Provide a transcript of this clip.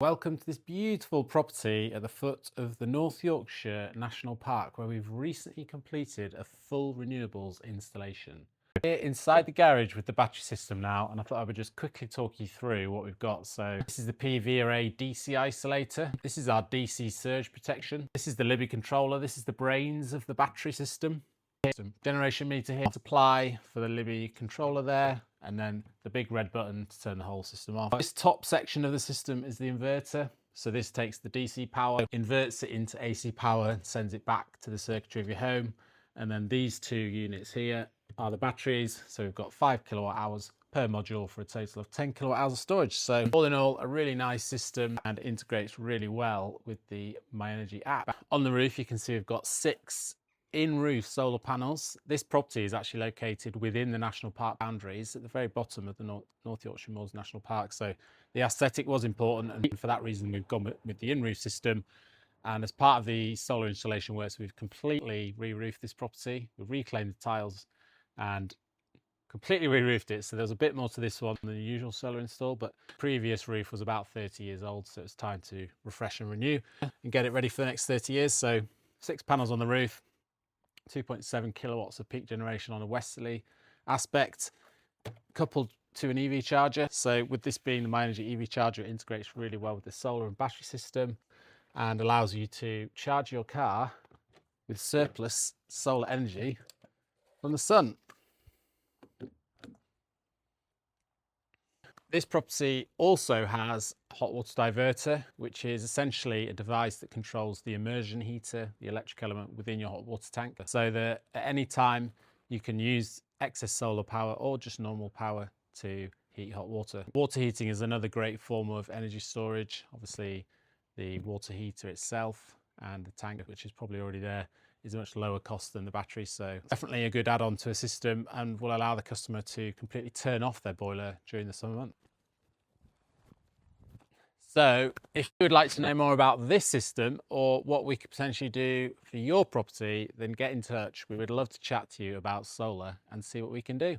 Welcome to this beautiful property at the foot of the North Yorkshire National Park, where we've recently completed a full renewables installation. We're inside the garage with the battery system now, and I thought I would just quickly talk you through what we've got. So this is the PV Array DC isolator. This is our DC surge protection. This is the Libby controller. This is the brains of the battery system. Generation meter here, supply for the Libby controller there, and then the big red button to turn the whole system off. This top section of the system is the inverter. So this takes the DC power, inverts it into AC power, and sends it back to the circuitry of your home. And then these two units here are the batteries. So we've got 5 kilowatt hours per module for a total of 10 kilowatt hours of storage. So all in all, a really nice system and integrates really well with the MyEnergy app. On the roof, you can see we've got 6 in-roof solar panels. This property is actually located within the national park boundaries at the very bottom of the North Yorkshire Moors National Park. So the aesthetic was important, and for that reason we've gone with the in-roof system. And as part of the solar installation works, we've completely re-roofed this property. We've reclaimed the tiles and completely re-roofed it. So there's a bit more to this one than the usual solar install, but the previous roof was about 30 years old, so it's time to refresh and renew and get it ready for the next 30 years. So 6 panels on the roof, 2.7 kilowatts of peak generation on a westerly aspect, coupled to an EV charger. So with this being the MyEnergy EV charger, it integrates really well with the solar and battery system and allows you to charge your car with surplus solar energy from the sun. This property also has a hot water diverter, which is essentially a device that controls the immersion heater, the electric element within your hot water tank, so that at any time you can use excess solar power or just normal power to heat hot water. Water heating is another great form of energy storage. Obviously, the water heater itself and the tank, which is probably already there, is a much lower cost than the battery, so definitely a good add-on to a system and will allow the customer to completely turn off their boiler during the summer months. So if you would like to know more about this system or what we could potentially do for your property, then get in touch. We would love to chat to you about solar and see what we can do.